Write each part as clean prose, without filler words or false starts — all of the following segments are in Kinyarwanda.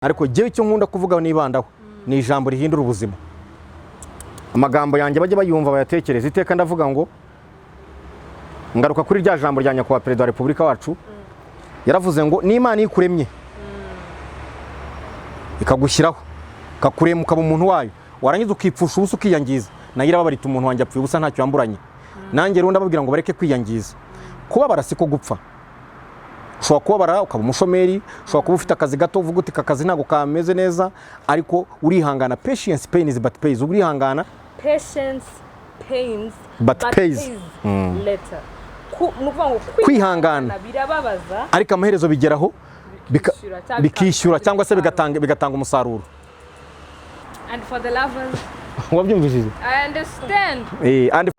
ariko jewe icyo nkunda kuvuga nibandaho ni ijambo rihindura ubuzima. Amagambo yanjye bajye bayumva bayatekereza iteka ndavuga ngo ngaruka kuri rya jambo rya nyakubahwa Perezida wa Repubulika wacu yaravuze ngo n'Imana ikuremye ikagushyiraho kakurema ukaba umuntu wayo warangiza ukipfusha ubusa ukiyangiza nayo irababarita umuntu wanjye apfuye ubusa ntacyo yamburanye. Nanjye rero ndababwira ngo bareke kwiyangiza. Kubabara siko gupfa. Ushobora kubabara ukaba umushomeri, ushobora kuba ufite akazi gato uvuga uti akazi ntago kameze neza, ariko urihangana. Patience pains but pays. Urihangana. Patience pains but pays later. Nuvuga kwihangana birababaza ariko amaherezo bigeraho bikishyura cyangwa se bigatanga umusaruro. And for the lovers, wabyumvishije? I understand. And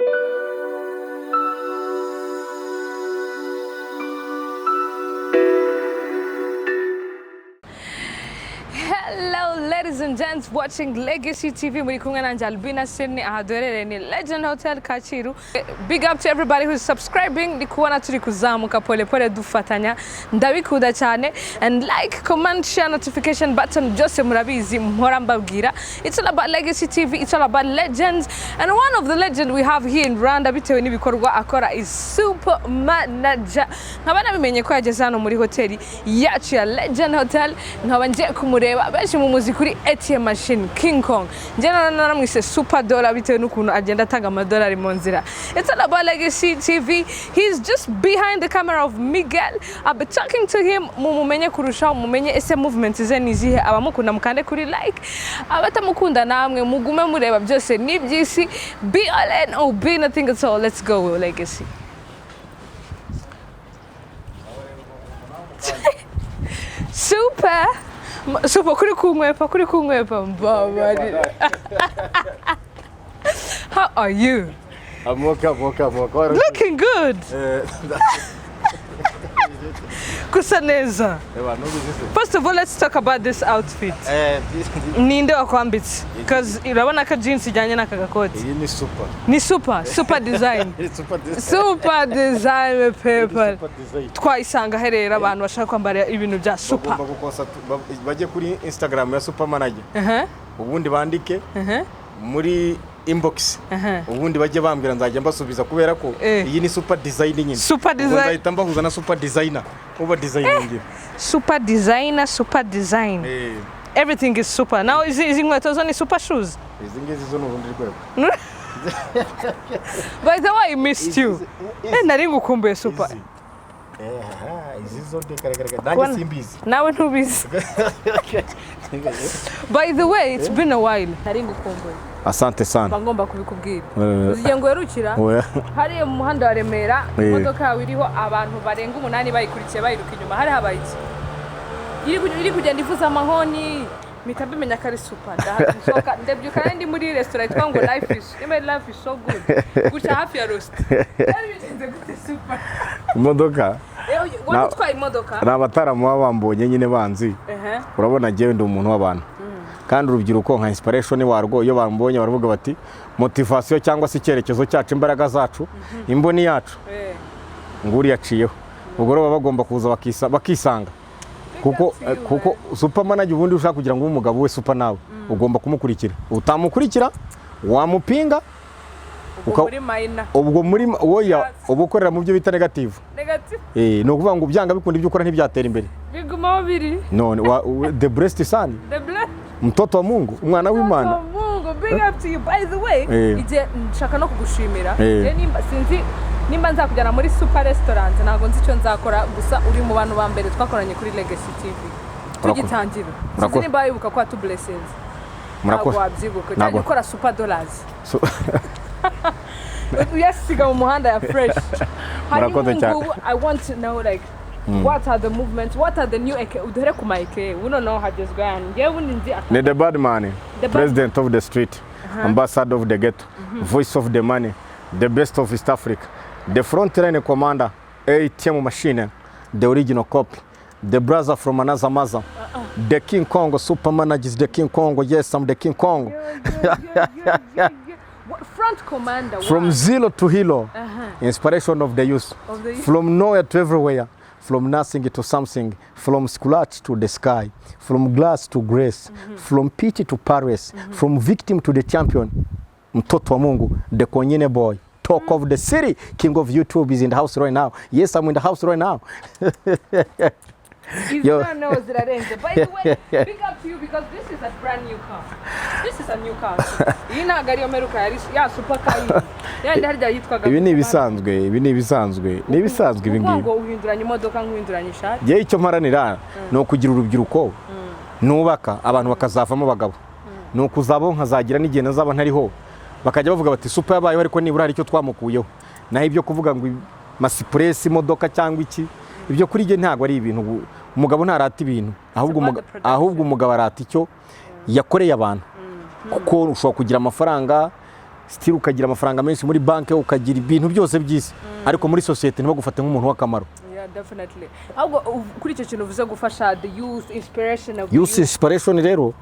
ladies and gents watching Legacy TV, muri kumwe na Albina Sydney ahadorere ni Legend Hotel Kachiru. Big up to everybody who's subscribing. Ndi kubona turi kuzamuka pole pole dufatanya, ndabikuda cyane. And like, comment, share, notification button byose murabizi mpora mbabwira. It's all about Legacy TV, it's all about legends, and one of the legend we have here in Rwanda bitewe n'ibikorwa akora is super manager. Nkaba nabimenye ko yageze hano muri hoteli yacu ya Legend Hotel, nkaba nje kumureba benshi mu muziki kuri ATM machine King Kong. Njena naramwise super dollar bitewe n'ukuntu agenda atanga amadolari mu nzira. It's all about Legacy TV. He's just behind the camera of Miguel. I'll be talking to him mumumenye kurusha mumenye ese movement ze nizihe, abamukunda mukande kuri like, abatamukunda namwe mugume mureba byose nibyisi. Be all in or be nothing at all. Let's go Legacy. Super kuri kunkwepa mbabari. How are you? I'm okay. Looking good. Kusa neza. First of all, let's talk about this outfit. Ninde wakwambitse? Because urabona ka jeans ijyanye n'aka gakoti. Iyi ni super. Ni super design. Super design people. Twayisanga herera abantu bashaka kwambara ibintu bya super. Bajye kuri Instagram ya super manager. Ubundi bandike muri inbox. Ubundi bajye bambwira nzajya mbasubiza kubera ko iyi ni super design nyine. Super design. Nzahita mbahuza na super designer. Over design ngiye. Super design. Everything is super. Now is inkweto zo ni super shoes. Izi zo n'ubundi rwego. By the way, I missed you. Nari ngukumbuye super. Izi zo de nanjye simbizi. Nawe ntubizi. By the way, it's been a while. Nari ngukumbuye. Asante sana. Bangomba kubikubwira. Uziye ngo yarukira. Hari mu muhanda wa Remera, imodoka yawe iriho abantu barenga 8 bayikurikiye bayiruka inyuma. Hari habaye iki? Iri kugenda ivuza amahoni. Mikabimenya kari super. Ndasoka ndebyuka ndi muri restaurant twa ngo life is so good. Guca hafi ya roast. Ari bigenze gute super. Imodoka. Watwaye imodoka. Nabataramu babambonye nyine banzi. Urabona jewe ndi umuntu w'abantu. Kandi urubyiruko nka inspiration warwo iyo bambonye baravuga bati motivation cyangwa se icyerekezo cyacu imbaraga zacu imboni yacu nguri yaciyeho ubwo rero bagomba kuza bakisanga kuko super manager ubundi ushaka kugira ngo umugabo we super nawe ugomba kumukurikira utamukurikira wamupinga ubwo muri oya ubukorera mu byo bita negative no kuvuga ngo byanga bikunda ibyo ukora ntibyatera imbere bigumaho biri none the blessed son mtoto wa Mungu umwana w'Imana. Mungu, big up to you. By the way, ije nshaka no kugushimira. Nimba nzakujyana muri super restaurant ntago nzi icyo nzakora gusa uri mu bantu ba mbere twakoranye kuri Legacy TV. Tugitangira. Sinzi nimba yibuka kwa tu blessings. Murakoze. Ntabwo gukora super dollars. Uyasiga mu muhanda ya fresh. Murakoze cyane. I want to know like what are the movements? What are the new udhere ku Mike? We don't know how this going. Ne the bad man, president of the street, ambassador of the ghetto, voice of the money, the best of East Africa, the front line commander, ATM machine, the original copy, the brother from another mother, the King Kong, super managers, the King Kong. Yes, I'm the King Kong. Front commander. From zero to hero, inspiration of the youth, from nowhere to everywhere. from nothing to something, from scratch to the sky, from glass to grace, from pity to Paris, from victim to the champion. Mtoto wa Mungu, the Konyene boy, talk of the city, king of YouTube is in the house right now. Yes, I'm in the house right now. Israel knows that By the way, big up to you because this is a brand new car. This is a new car. Iyi ntabwo ariyo meruka ya super car. Yandi harya yitwaga. Ibi ni ibisanzwe, ibi ni ibisanzwe. Ni ibisanzwe ibi ngibi. Ngo uhinduranya imodoka nk'uhinduranya ishati. Ye icyo mparanira no kugira urubyiruko. Nubaka abantu bakazavamo abagabo. No kuzabo nkazagira n'igihe nazaba ntariho. Bakajya bavuga bati super yabayeho ariko nibura hari icyo twamukuyeho. Naho ibyo kuvuga ngo masipress imodoka cyangwa iki. Ibyo kuri je ntago ari ibintu umugabo ntarata ibintu ahubwo umugabo arata icyo yakoreye abantu kuko ushobora kugira amafaranga still ukagira amafaranga menshi muri banke ukagira ibintu byose by'isi ariko muri society nibo gufata nk'umuntu w'akamaro. Yeah, definitely. Ahubwo kuri icyo kintu uvuze gufasha the youth inspiration rero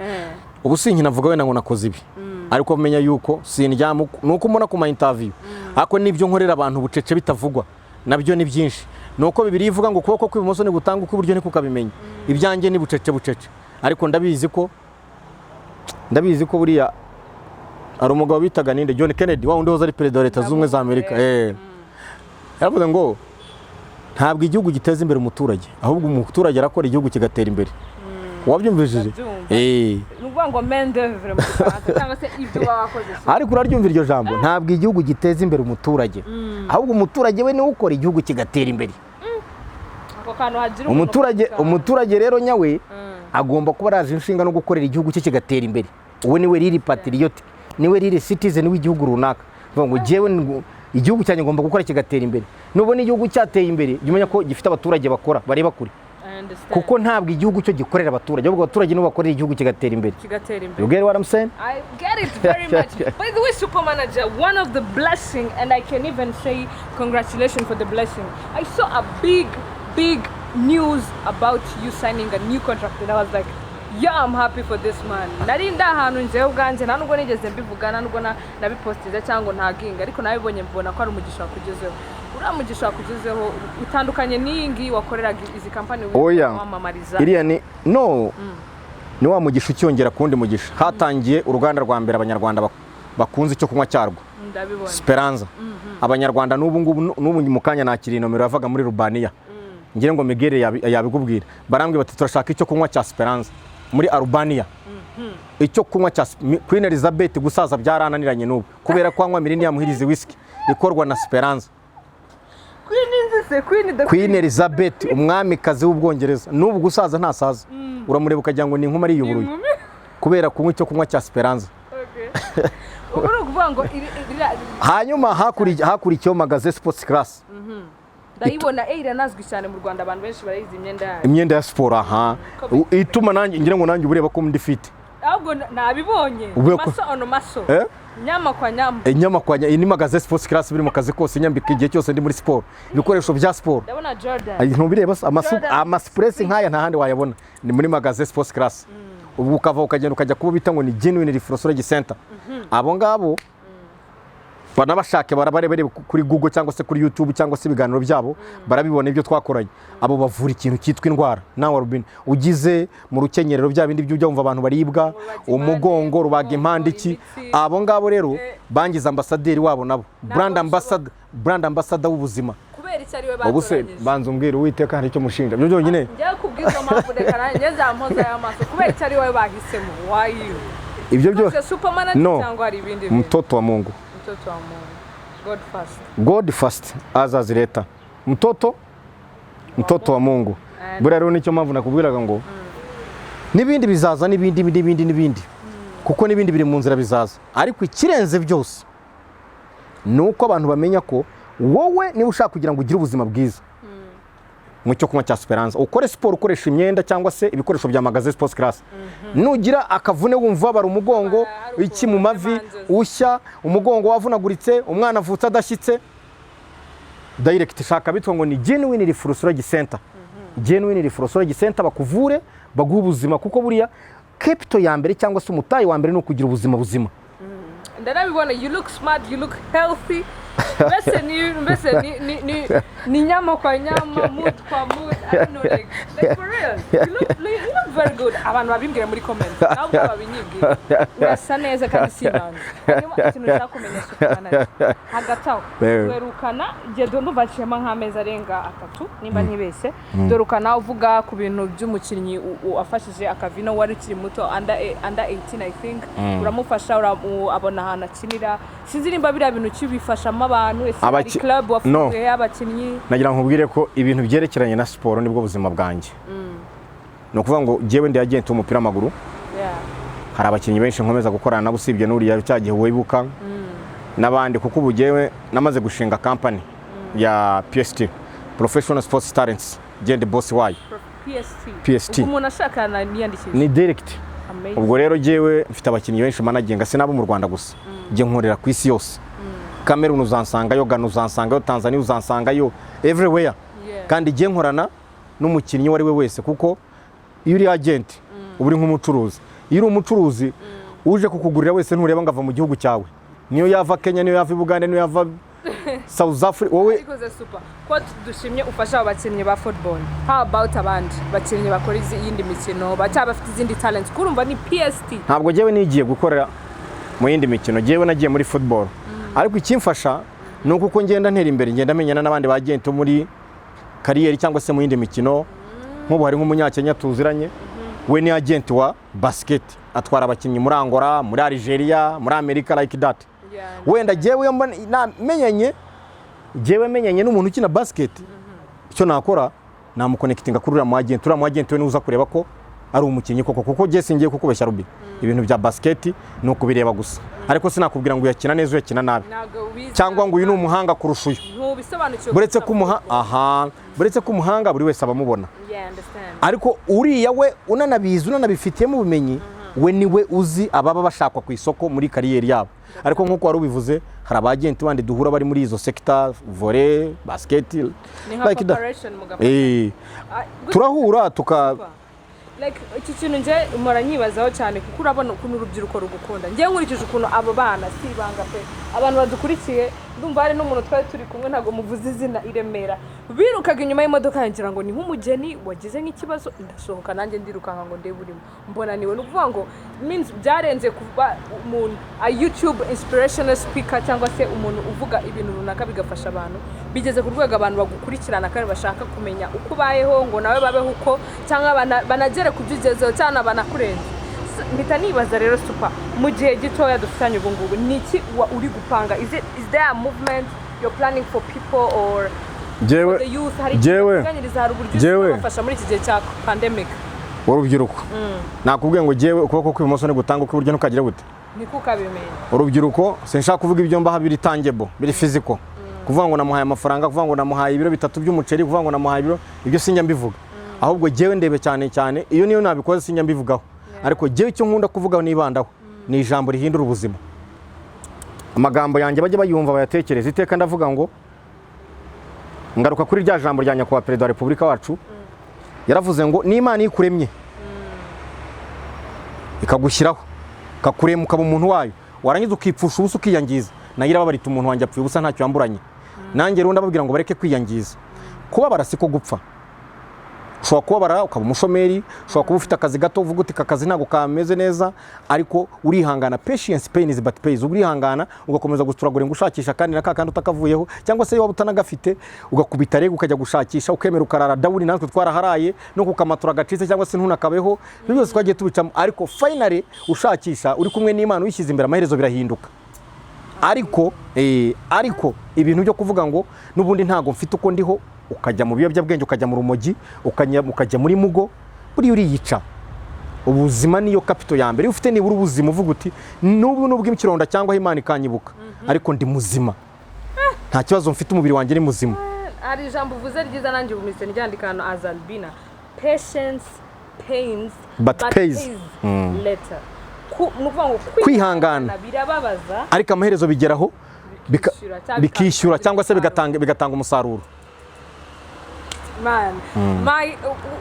ubu sinki navuga wenda ngo nakoze ibi ariko menya yuko sindyama nuko mbona ku ma interview ako nibyo nkorera abantu bucece bitavugwa nabyo ni byinshi nuko bibiri ivuga ngo kuboko kw'ibumoso ni gutanga uko iburyo ni kukabimenya ibyanjye ni bucece ariko ndabizi ko buriya ari umugabo bitaga ninde John Kennedy wa undi hoza ari perezida wa leta z'ubumwe za Amerika yaravuze ngo ntabwo igihugu giteza imbere umuturage ahubwo umuturage arakora igihugu kigatera imbere wabyumvishije nuvuga ngo main d'œuvre mu Rwanda cyangwa se ibyo wakoze ariko uraryumva iryo jambo ntabwo igihugu giteza imbere umuturage ahubwo umuturage we ni ukora igihugu kigatera imbere umuturage rero nyawe agomba kuba araje inshinga no gukorera igihugu cye kigatera imbere uwe niwe riri patriote niwe riri citizen w'igihugu runaka ngo jewe igihugu cyanye ngomba gukora kigatera imbere nubona igihugu cyateye imbere umenya ko gifite abaturage bakora bareba kuri kuko ntabwo igihugu cyo gikorera abaturage ahubwo abaturage nibo bakorera igihugu kigatera imbere. You get what I'm saying? I get it very much. By the way, super manager, one of the blessing, and I can even say congratulations for the blessing. I saw a big news about you signing a new contract and I was like, yeah, I'm happy for this man. Nari ndahantu nje ubwanje nubwo nigeze mbivugana nubwo nabipostiza cyangwa ntaginga ariko nabibonye mbona ko ari umugisha kugezeho. Uramugisha kugezeho utandukanye n'ingi wakoreraga izi company wamamariza. Iriya ni ni wa mugisha ucyongera kundi mugisha. Hatangiye uruganda rwa mbere abanyarwanda bakunze icyo kunywa cyarwo. Ndabibona. Speranza. Abanyarwanda n'ubu mu kanya nakiri nomero yavaga muri Rubaniya. Ngire ngo Migere yabigubwira. Barambwe bati turashaka icyo kunywa cya Speranza muri Albania. Icyo kunywa cya Queen Elizabeth gusaza byarananiranye n'ubu kubera ko anywa Millennium Hills whisky ikorwa na Speranza. Queen Elizabeth umwamikazi w'Ubwongereza n'ubu gusaza ntasaza uramureba ukajya ngo ni inkuma ari yuburuye kubera kunywa icyo kunywa cya Speranza. Hanyuma hakurikiyeho magaze Sports Class. Ndayibona iranazwi cyane mu Rwanda abantu benshi barayizi imyenda ya sport ituma nanjye ngira ngo nanjye ureba ko ndi fit. Ahubwo nabibonye maso ono maso nyama kwa nyama ni magaze Sports Class biri mu kazi kose nyambika igihe cyose ndi muri sport ibikoresho bya sport. Ndabona Jordan ntubireba amaspres nkaya nta handi wayabona ni muri magaze Sports Class. Ubu ukava ukagenda ukajya kubo bita ngo ni genuine refreshment center. Abo ngabo banabashake barabarebe kuri Google cyangwa se kuri YouTube cyangwa se ibiganiro byabo barabibona ibyo twakoranye. Abo bavura ikintu cyitwa indwara nawe Rubin ugize mu rukenyerero bya bindi by'ujya umva abantu baribwa umugongo rubaga impande iki. Abo ngabo rero bangiza ambassadeur wabo nabo brand ambassador w'ubuzima. Kubera icyo ari we batoranyije banza umbwira Uwiteka hari icyo mushinja byo byonyine njye kubwiza mpamvu dekana ngeza mpoza y'amaso kubera icyo ari we bahisemo why you ibyo byo cyangwa hari ibindi mtoto wa Mungu. God first azazileta mtoto wa Mungu. Bura rero nicyo mpamvu nakubwiraga ngo nibindi bizaza nibindi kuko nibindi biri mu nzira bizaza ariko ikirenze byose nuko abantu bamenya ko wowe niba ushaka kugira ngo ugire ubuzima bwiza mu cyo kunywa cya Speranza ukore sport ukoresha imyenda cyangwa se ibikoresho bya magaze Sports Class. Nugira akavune wumva bara umugongo iki mu mavi ushya umugongo wavunaguritse umwana avutse adashyitse direct shaka bitwa ngo ni genuine refreshment center. Genuine refreshment center bakuvure baguha ubuzima kuko buriya capital ya mbere cyangwa se umutayi wa mbere no kugira ubuzima buzima. Ndarabibona you look smart, you look healthy. ni nyama kwa nyama, mood kwa mood. I don't know, like for real. You look very good. Abantu babimbwira muri comment. Nawe babinyibwira. Urasa neza kandi sinanga. Hanyuma ikintu cyakumenyesha ukana. Hagataho. Werukana je ndumva nshema nk'ameza arenga 3 nimba ntibese. Dorukana uvuga ku bintu by'umukinnyi afashije akavino wari ukiri muto under 18 I think. Uramufasha abona ahantu akinira. Sinzi nimba biriya bintu kibifashamo abantu ese club wafuye abakinnyi. Nagira nkubwire ko ibintu byerekeranye na siporo nibwo buzima bwanjye. No kuvuga ngo jewe ndi agent w'umupira w'amaguru. Hari abakinnyi benshi nkomeza gukorana nabo usibye n'uriya cyagihe wibuka. N'abandi kuko ubu jewe namaze gushinga company ya PST, Professional Sports Talents, gende boss wayo. PST. Umuntu ashakana niyandikije. Ni direct. Ubwo rero jewe mfite abakinnyi benshi managinga sinabo mu Rwanda gusa. Je nkorera ku isi yose. Cameroon uzansangayo, Ghana uzansangayo, Tanzania uzansangayo, everywhere. Kandi je nkorana n'umukinnyi wari we wese kuko iyo uri agent uburi nk'umucuruzi. Iyo uri umucuruzi uje kukugurira wese ntureba ngava mu gihugu cyawe. Niyo yava Kenya, niyo yava Uganda, niyo yava South Africa. Wowe ikoze super. Ko dushimye ufasha abakinnyi ba football. How about abandi bakinnyi bakora izindi mikino, bafite izindi talents. Kurumva ni PST. Ntabwo jewe nigiye gukorera mu yindi mikino. Jewe nagiye muri football. Ariko ikimfasha nuko uko ngenda ntera imbere ngenda menyana n'abandi bagento muri kariyeri cyangwa se mu yindi mikino. Nk'ubu hari nk'umunyakenya tuziranye. We ni agent wa basket. Atwara abakinnyi muri Angola, muri Algeria, muri America like that. Wenda jewe menyanye n'umuntu ukina basket. Icyo nakora namuconnectinga kuri uriya mu agent we nuza kureba ko ari umukinnyi koko kuko je singiye kukubeshya Rubi. Ibintu bya basket no kubireba gusa. Ariko sinakubwira ngo yakina neza yakina nabi. Cyangwa ngo uyu ni umuhanga kurusha uyu. Ntubisobanukiwe. Buretse ko umuhanga buri wese abamubona. Ariko uriya we unanabizi unanabifitiyemo ubumenyi we niwe uzi ababa bashakwa ku isoko muri kariyeri yabo. Ariko nkuko wari ubivuze hari abagenti bandi duhura bari muri izo sector volley, basket, like that. Turahura tuka like iki kintu nje muranyibazaho cyane kuko urabona ukuntu urubyiruko rugukunda. Ngiye nkurikije ukuntu abo bana sibanga pe. Abantu badukurikiye ndumva hari n'umuntu twari turi kumwe ntago muvuze izina iremera. Birukaga inyuma y'imodoka yangira ngo ni nk'umugeni wagize nk'ikibazo ndasohoka nanjye ndirukanka ngo ndebe urimo. Mbona niwe no kuvuga ngo means byarenze kuba umuntu a YouTube inspirational speaker cyangwa se umuntu uvuga ibintu runaka bigafasha abantu. Bigeze ku rwego abantu bagukurikirana kandi bashaka kumenya uko bayeho ngo nawe babeho uko cyangwa banagere kubyigezeho cyane banakurenza. Mpita nibaza rero super mu gihe gitoya dufitanye ubu ngubu niki uri gupanga is there a movement you're planning for people or jewe bafasha muri iki gihe cya pandemic urubyiruko nakubwiye ngo jewe ukuboko kw'ibumoso ni gutanga ukw'iburyo ntukagira gute niko ukabimenya urubyiruko sinshaka kuvuga ibyo mbaha biri tangible biri physical kuvuga ngo namuhaye amafaranga kuvuga ngo namuhaye ibiro 3 by'umuceri kuvuga ngo namuhaye ibiro ibyo sinjya mbivuga ahubwo jewe ndebe cyane iyo niyo nabikoze sinjya mbivugaho ariko jewe icyo nkunda kuvuga nibandaho ni ijambo rihindura ubuzima amagambo yanjye bajye bayumva bayatekereza iteka ndavuga ngo ngaruka kuri rya jambo rya nyakubahwa Perezida wa Repubulika wacu yaravuze ngo n'Imana ikuremye ikagushyiraho kakurema ukaba umuntu wayo warangiza ukipfusha ubusa ukiyangiza nayo irababarita umuntu wanjye apfuye ubusa ntacyo yamburanye nanjye rero ndababwira ngo bareke kwiyangiza kubabara siko gupfa ushobora kubabara ukaba umushomeri ushobora kuba ufite akazi gato uvuga uti akazi ntabwo kameze neza ariko urihangana patience pain is but pays urihangana ugakomeza guturagura ngo ushakisha kandi nakakandi utakavuyeho cyangwa se waba utanagafite ugakubita rego ukajya gushakisha ukemera ukarara dawuni natwe twaraharaye no kukamatura gacize cyangwa se ntunakabeho byose twagiye tubicamo ariko finally ushakisha uri kumwe n'Imana wishyize imbere amaherezo birahinduka ariko ibintu byo kuvuga ngo nubundi ntago mfite uko ndiho ukajya mu biyobyabwenge ukajya mu rumogi ukajya muri mugo buri uriyica ubuzima niyo kapito ya mbere ufite nibura ubuzima uvuga uti nubwo ikironda cyangwa Imana ikanyibuka ariko ndi muzima nta kibazo mfite umubiri wanjye ni muzima ari ijambo uvuze ryiza nanjye ubumise njyandikano as Albina patience pains but pays later kwihangana birababaza ariko amaherezo bigeraho bikishyura cyangwa se bigatanga umusaruro. Man,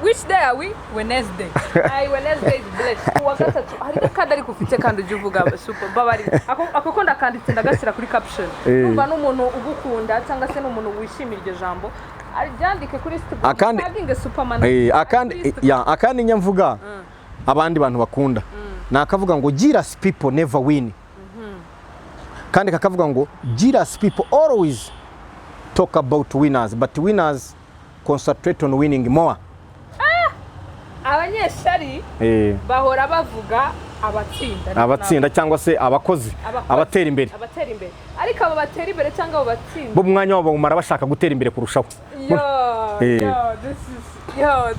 which day are we? Wednesday. Wednesday is blessed. hari kandi ariko ufite kandi ujye uvuga super babari ako ko ndakanditse ndagashyira kuri caption numva n'umuntu ugukunda cyangwa se n'umuntu wishimira iryo jambo aryandike kuri Instagram aginge superman akandi nyamvuga abandi bantu bakunda nakavuga ngo jealous people never win kandi kakavuga ngo jealous people always talk about winners but winners concentrate on winning more. Abanyeshyari bahora bavuga abatsinda cyangwa se abakozi abatera imbere ariko abo batera imbere cyangwa abo batsinda bo mwanya wabo bumara bashaka gutera imbere kurushaho.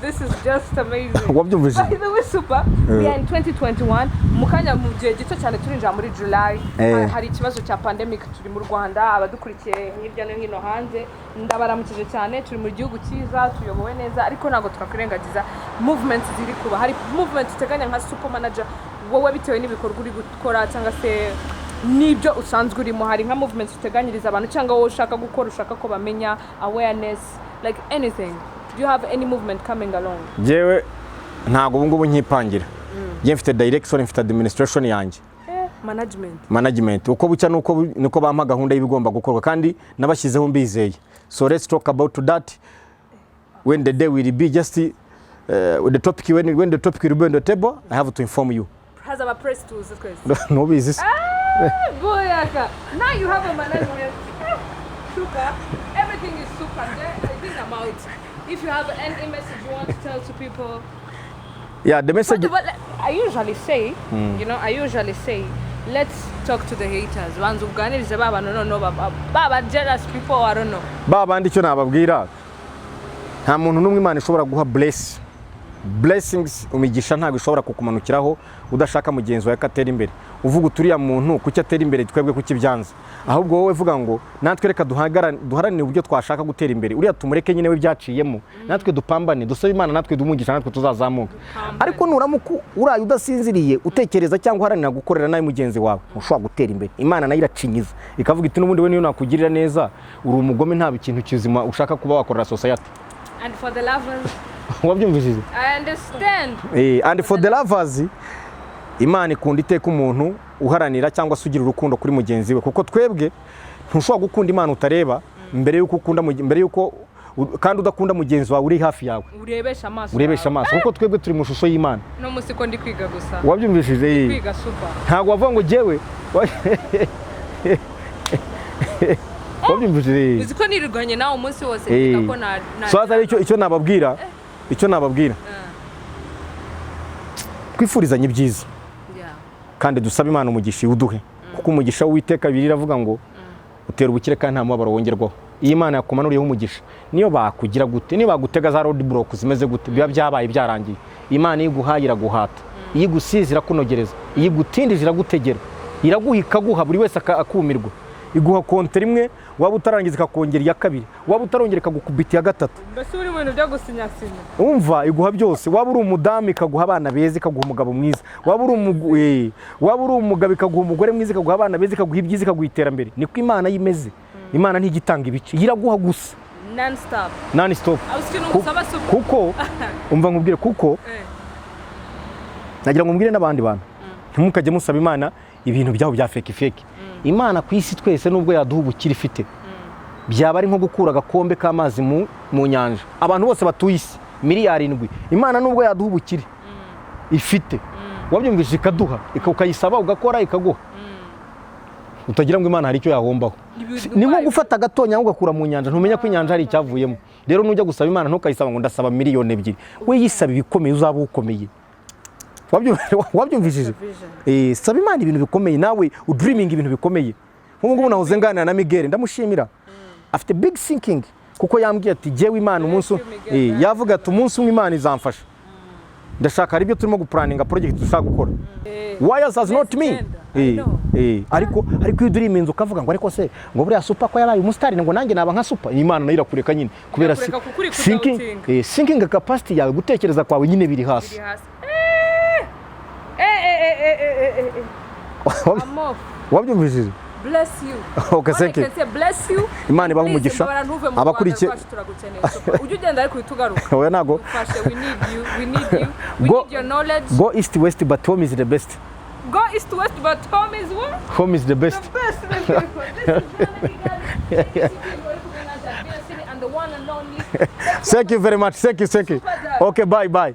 This is just amazing. Wabyumvise? By the way, super. We are in 2021. Mukanya mu gihe gito cyane turinjira muri July. Hari ikibazo cya pandemic turi mu Rwanda, abadukurikiye hirya no hino hanze. Ndabaramukije cyane, turi mu gihugu cyiza, tuyobowe neza, ariko ntago twakwirengagiza movement ziri kuba. Hari movement uteganya nka super manager wowe bitewe n'ibikorwa uri gukora cyangwa se nibyo usanzwe urimo. Hari nka movement uteganyiriza abantu cyangwa wowe ushaka gukora, ushaka ko bamenya awareness, like anything. Do you have any movement coming along? Jewe ntago ubu ngubu nkipangira. Je mfite direction, mfite administration yanjye. Management. Uko bucya nuko bampa gahunda y'ibigomba gukorwa kandi nabashyizeho mbizeye. So let's talk about that when the day will be just when the topic will be on the table. I have to inform you. Has a press tools of course. No business. Boyaka. Now you have a management. Super. Everything is super. I think about if you have any message you want to tell to people. Yeah, the message. But I usually say, let's talk to the haters. Wanzu uganirize baba no baba jealous people I don't know. Baba ndicyo nababwira. Nta muntu n'umwe Imana ishobora guha blessings umigisha ntabwo ishobora kukumanukiraho udashaka mugenzi wawe katera imbere. Uvuga uturiya muntu kuki atera imbere twebwe kuki byanze. Ahubwo wowe vuga ngo natwe reka duharanire uburyo twashaka gutera imbere. Uriya tumureke nyine we byaciyemo. Natwe dupambane dusabe Imana natwe dumugisha natwe tuzazamuka. Ariko nuramuku uraye udasinziriye utekereza cyangwa uharanira gukorera nawe mugenzi wawe ushobora gutera imbere. Imana nayo iracinyiza ikavuga iti n'ubundi we niyo nakugirira neza uri umugome nta bikintu kizima ushaka kuba wakorera society. And for the lovers wabyumvishije? I understand. And for the lovers Imana ikunda iteka umuntu uharanira cyangwa sugira urukundo kuri mugenzi we kuko twebwe ntushobora gukunda Imana utareba mbere yuko kandi udakunda mugenzi wawe uri hafi yawe urebesha amaso kuko twebwe turi mu shusho y'Imana. No musiko ndi kwiga gusa. Wabyumvishije? Kwiga super. Ntago wavuga ngo jewe wabyumvishije? Uziko niriganye nawe umunsi wose kwiga ko na so atari icyo nababwira twifurizanye ibyiza kandi dusaba Imana umugisha uduhe kuko umugisha w'Uwiteka biravuga ngo utera ubukire kandi nta mubabaro wongerwaho. Iyi Imana yakumanuriyeho umugisha niyo bakugira gute niyo bagutega za road block zimeze gute biba byabaye byarangiye. Imana iguhayira guhata igusize irakunogereza igutindije iragutegera iraguha ikaguha buri wese akumirwa iguha kontra imwe waba utarangiza ikakongera ya kabiri waba utarongera ikagukubita ya gatatu. Mbese uri ibintu byo gusinyasinya. Umva iguha byose waba uri umudamu ikaguha abana beza ikaguha umugabo mwiza waba uri umugabo ikaguha umugore mwiza ikaguha abana beza ikaguha ibyiza ikaguha iterambere. Niko Imana yimeze. Imana ntigitanga ibice iraguha gusa non stop kuko umva nkubwire kuko nagira ngo mbwire n'abandi bantu ntimukajye musaba Imana ibintu byabo bya fake. Imana ku isi twese nubwo yaduha ubukire ifite byaba ari nko gukura agakombe k'amazi mu nyanja. Abantu bose batuye isi miliyari 7 Imana nubwo yaduha ubukire ifite wabyumvise ikaduha ukayisaba ugakora ikaguha utagira ngo Imana hari icyo yahombaho. Ni nko gufata agatonya ugakura mu nyanja ntumenya ko inyanja hari icyavuyemo. Rero nujya gusaba Imana ntukayisaba ngo ndasaba miliyoni 2 we yisaba ibikomeye uzaba ukomeye. Wabyumvishije? Saba Imana ibintu bikomeye nawe udreaming ibintu bikomeye. Nk'ubu ngubu nahoze nganira na Miguel ndamushimira afite big thinking kuko yambwiye ati jewe Imana umunsi yavuga ati umunsi umwe Imana izamfasha ndashaka ari byo turimo guplaninga project dushaka gukora. Why as not me? Ariko iyo dreaming ukavuga ngo ariko se ngo buriya super ko yabaye umustar ngo nanjye naba nka super. Imana nayo irakureka nyine kubera thinking capacity yawe gutekereza kwawe nyine biri hasi. Wabyumvishije? bless you. Okay, thank you. Bless you. Imana ibahe umugisha. Abadukurikira. Ujye ugenda ariko utugaruka. Oya nago. We need you. We need your knowledge. Go east west, but home is the best. Go east west, but home is what? Home is the best. The best. And the one and only. Thank you very much. Thank you. Okay, bye.